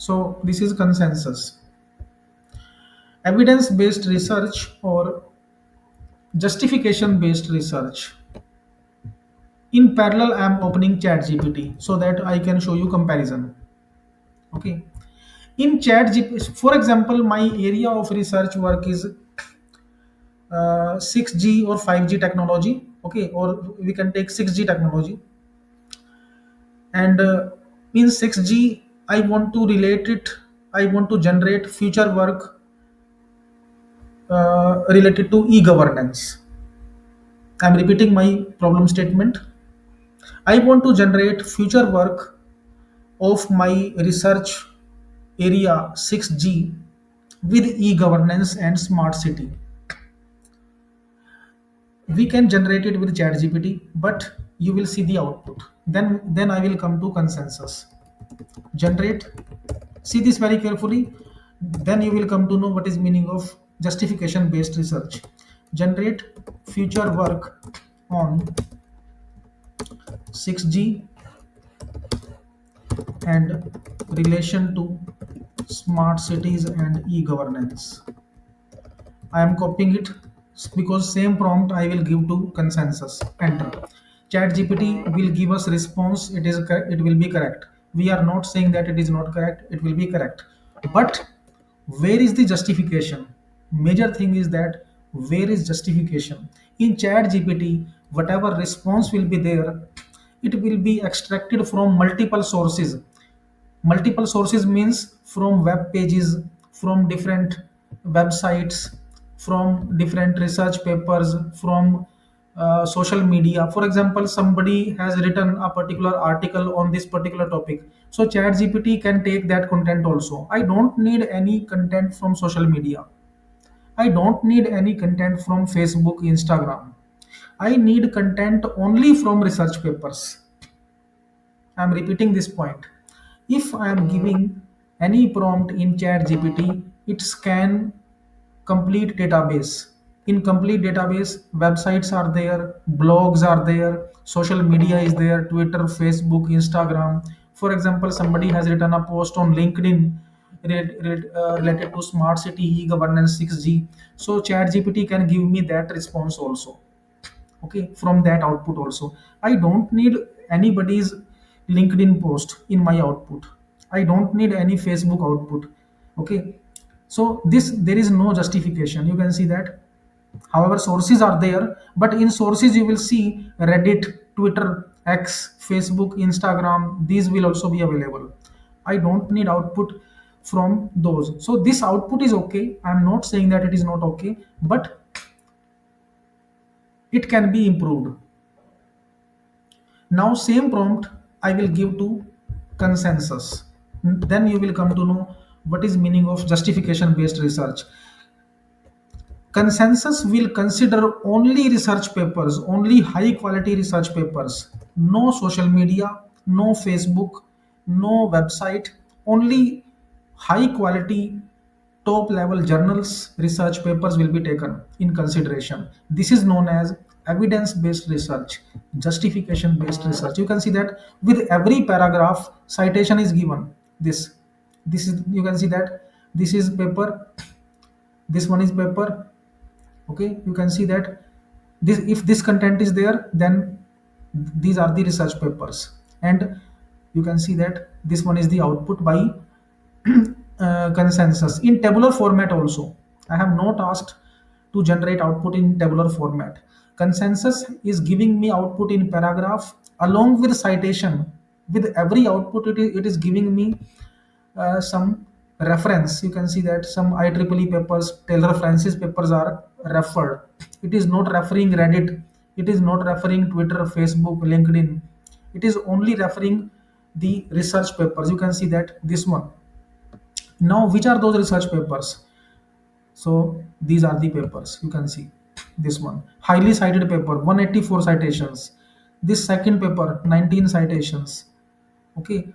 So this is consensus. Evidence based research or justification based research. In parallel, I am opening ChatGPT so that I can show you comparison. Okay. In ChatGPT, for example, my area of research work is 6G or 5G technology. Okay, or we can take 6G technology. And in 6G, I want to relate it. I want to generate future work related to e-governance. I'm repeating my problem statement. I want to generate future work of my research area 6G with e-governance and smart city. We can generate it with ChatGPT, but you will see the output. Then I will come to consensus. Generate. See this very carefully. Then you will come to know what is meaning of justification based research. Generate future work on 6G and relation to smart cities and e-governance. I am copying it because same prompt I will give to consensus. Enter. Chat GPT will give us response. It will be correct. We are not saying that it is not correct. It will be correct. But where is the justification? Major thing is that where is justification? In Chat GPT, whatever response will be there, it will be extracted from multiple sources. Multiple sources means from web pages, from different websites, from different research papers, from social media. For example, somebody has written a particular article on this particular topic, so chat gpt can take that content also. I don't need any content from social media. I don't need any content from Facebook, Instagram. I need content only from research papers. I'm repeating this point. If I am giving any prompt in chat GPT, it scan complete database. In complete database, websites are there, blogs are there, social media is there, Twitter, Facebook, Instagram. For example, somebody has written a post on LinkedIn related to smart city e-governance 6G. So chat GPT can give me that response also. Okay, from that output also. I don't need anybody's LinkedIn post in my output. I don't need any Facebook output. Okay, so this there is no justification. You can see that. However, sources are there, but in sources you will see Reddit, Twitter, X, Facebook, Instagram. These will also be available. I don't need output from those. So this output is okay. I'm not saying that it is not okay, but it can be improved. Now same prompt I will give to consensus. Then you will come to know what is meaning of justification based research. Consensus will consider only research papers, only high quality research papers, no social media, no Facebook, no website, only high quality top level journals research papers will be taken in consideration. This is known as evidence based research, justification based research. You can see that with every paragraph citation is given. This is, you can see that this is paper, this one is paper. Okay, you can see that this, if this content is there, then these are the research papers. And you can see that this one is the output by consensus in tabular format also. I have not asked to generate output in tabular format. Consensus is giving me output in paragraph along with citation. With every output, it is giving me some reference. You can see that some IEEE papers, Taylor Francis papers are referred. It is not referring Reddit. It is not referring Twitter, Facebook, LinkedIn. It is only referring the research papers. You can see that this one. Now, which are those research papers? So these are the papers. You can see this one, highly cited paper, 184 citations. This second paper, 19 citations. Okay,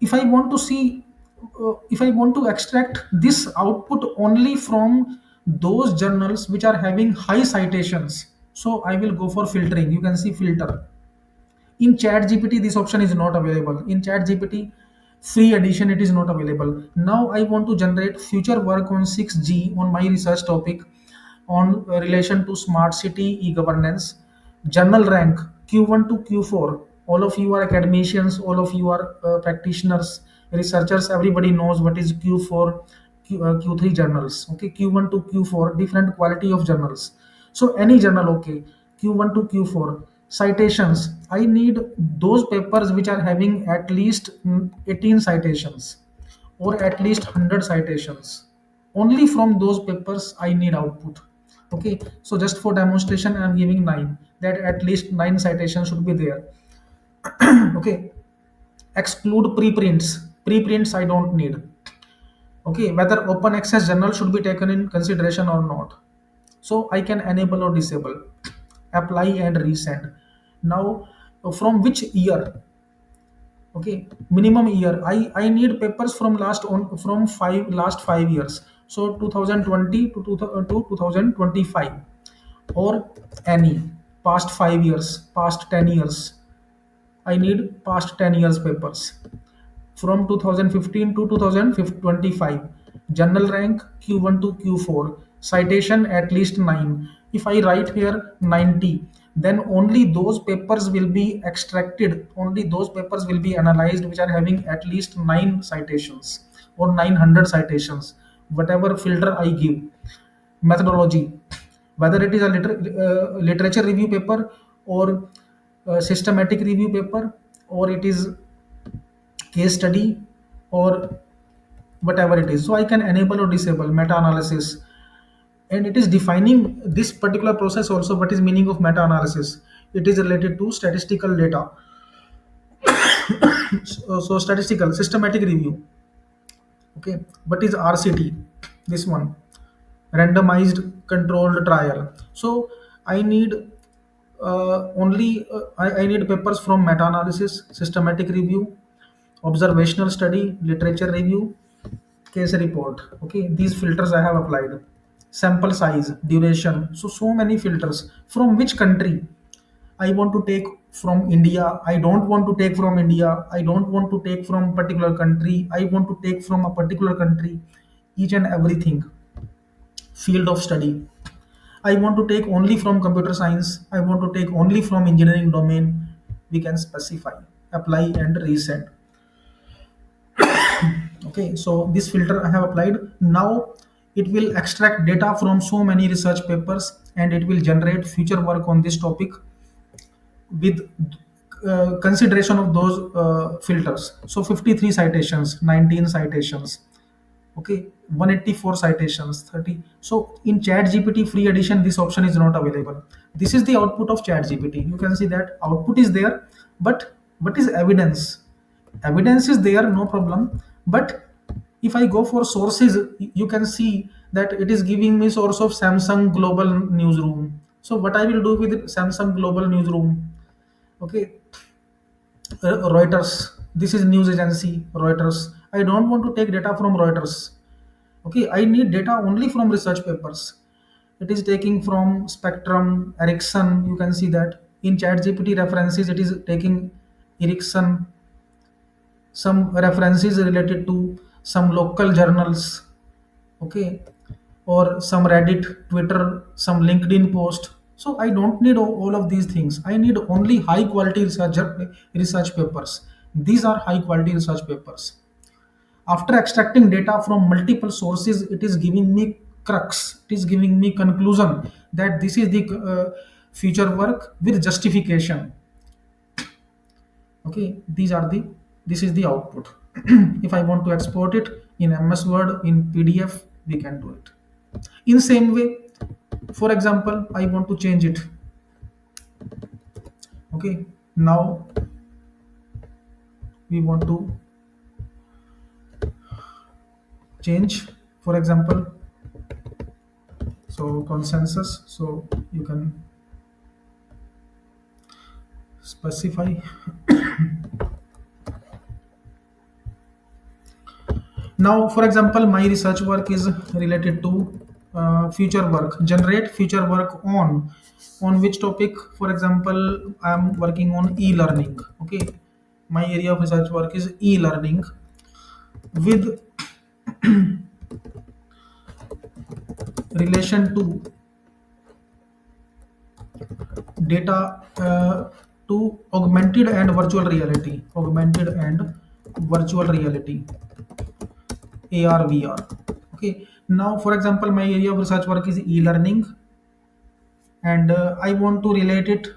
if I want to see, if I want to extract this output only from those journals which are having high citations, so I will go for filtering. You can see filter. In chat gpt this option is not available. In chat gpt Free edition it is not available. Now I want to generate future work on 6G on my research topic on relation to smart city e-governance. Journal rank Q1 to Q4. All of you are academicians, all of you are practitioners, researchers. Everybody knows what is Q4, Q3 journals. Okay, Q1 to Q4, different quality of journals. So any journal, okay, Q1 to Q4. Citations. I need those papers which are having at least 18 citations or at least 100 citations. Only from those papers I need output. Okay, so just for demonstration I am giving 9, that at least 9 citations should be there. Okay, exclude preprints I don't need. Okay, whether open access journal should be taken in consideration or not. So I can enable or disable, apply and resend. Now from which year? Okay, minimum year, I need papers from from 5 years, so 2020 to 2025, or any past 5 years, past 10 years. I need past 10 years papers from 2015 to 2025. General rank Q1 to Q4. Citation at least 9. If I write here 90, then only those papers will be extracted, only those papers will be analyzed which are having at least 9 citations or 900 citations, whatever filter I give. Methodology, whether it is a literature review paper or systematic review paper, or it is case study, or whatever it is. So I can enable or disable meta-analysis, and it is defining this particular process also. What is meaning of meta-analysis? It is related to statistical data. So statistical systematic review. Okay, what is RCT? This one, randomized controlled trial. So I need I need papers from meta-analysis, systematic review, observational study, literature review, case report. Okay, these filters I have applied. Sample size, duration, so many filters. From which country I want to take? From India, I don't want to take from India, I don't want to take from particular country, I want to take from a particular country. Each and everything. Field of study, I want to take only from computer science, I want to take only from engineering domain. We can specify, apply and resend. Okay, so this filter I have applied. Now it will extract data from so many research papers, and it will generate future work on this topic with consideration of those filters. So 53 citations, 19 citations, okay, 184 citations, 30. So in chat gpt free edition this option is not available. This is the output of chat gpt. You can see that output is there, but what is evidence? Evidence is there, no problem, but if I go for sources, you can see that it is giving me source of Samsung Global Newsroom. So what I will do with Samsung Global Newsroom? Okay, Reuters. This is news agency Reuters. I don't want to take data from Reuters. Okay, I need data only from research papers. It is taking from Spectrum, Ericsson. You can see that in chat gpt references it is taking Ericsson, some references related to some local journals. Okay, or some Reddit, Twitter, some LinkedIn post. So I don't need all of these things. I need only high quality research papers. These are high quality research papers. After extracting data from multiple sources, it is giving me crux, it is giving me conclusion that this is the future work with justification. Okay, this is the output. If I want to export it in MS Word, in PDF, we can do it in same way. For example, I want to change it. Okay, now we want to change, for example, so consensus, so you can specify. Now for example, my research work is related to future work. Generate future work on which topic? For example, I am working on e-learning. Okay, my area of research work is e-learning. with relation to data to augmented and virtual reality, AR, VR. Okay. Now, for example, my area of research work is e-learning, and I want to relate it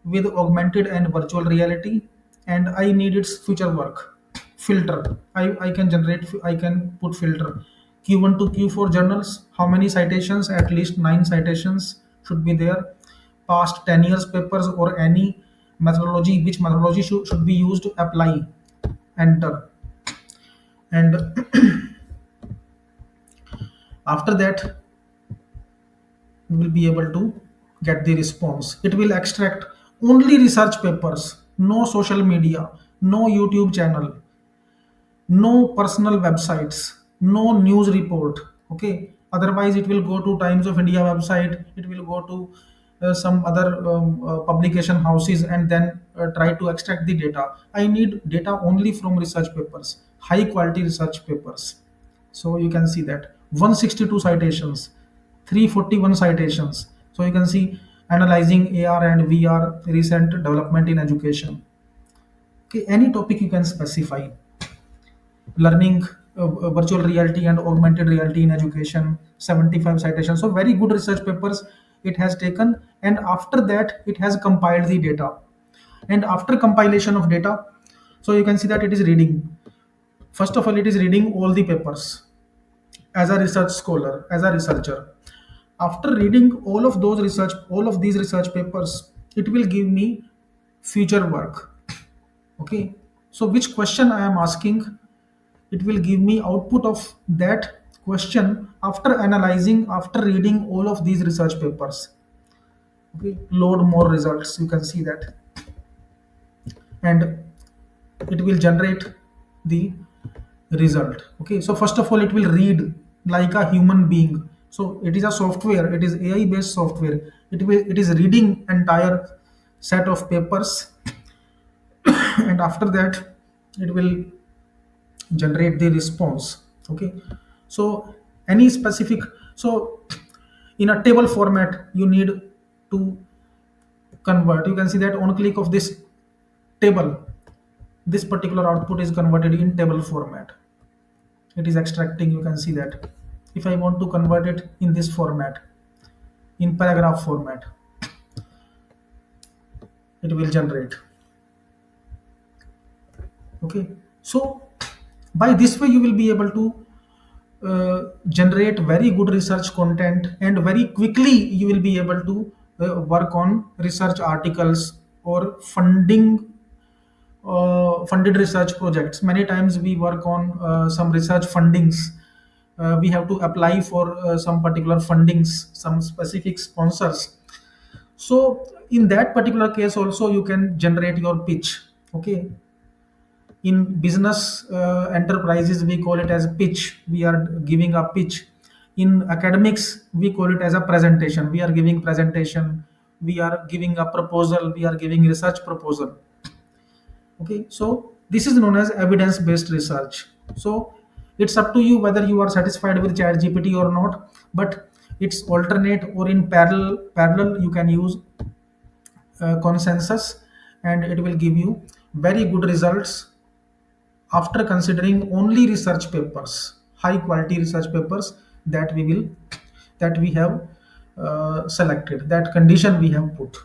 with augmented and virtual reality, and I need its future work. Filter. I can generate, I can put filter. Q1 to Q4 journals. How many citations? At least 9 citations should be there. Past 10 years papers or any methodology, which methodology should be used to apply. Enter. And after that, you will be able to get the response. It will extract only research papers, no social media, no YouTube channel, no personal websites, no news report. Okay. Otherwise, it will go to Times of India website. It will go to some other publication houses and then try to extract the data. I need data only from research papers, high quality research papers. So you can see that 162 citations, 341 citations. So you can see analyzing AR and VR recent development in education. Okay, any topic you can specify. Learning virtual reality and augmented reality in education, 75 citations. So very good research papers it has taken, and after that it has compiled the data. And after compilation of data, so you can see that it is reading. First of all, it is reading all the papers as a research scholar, as a researcher. After reading all of these research papers, it will give me future work. Okay. So which question I am asking, it will give me output of that question after analyzing, after reading all of these research papers. Okay. Load more results. You can see that. And it will generate the result. Okay, so first of all it will read like a human being. So it is a software, it is AI based software. It is reading entire set of papers and after that it will generate the response. Okay, so any specific, so in a table format you need to convert. You can see that on click of this table, this particular output is converted in table format. It is extracting, you can see that. If I want to convert it in this format, in paragraph format, it will generate. Okay, so by this way you will be able to generate very good research content, and very quickly you will be able to work on research articles or funded research projects. Many times we work on some research fundings. We have to apply for some particular fundings, some specific sponsors. So in that particular case also you can generate your pitch. Okay, in business enterprises we call it as pitch. We are giving a pitch. In academics we call it as a presentation. We are giving presentation. We are giving a proposal. We are giving research proposal. Okay, so this is known as evidence based research. So it's up to you whether you are satisfied with chat gpt or not, but it's alternate or in parallel you can use consensus, and it will give you very good results after considering only research papers, high quality research papers that we have selected, that condition we have put.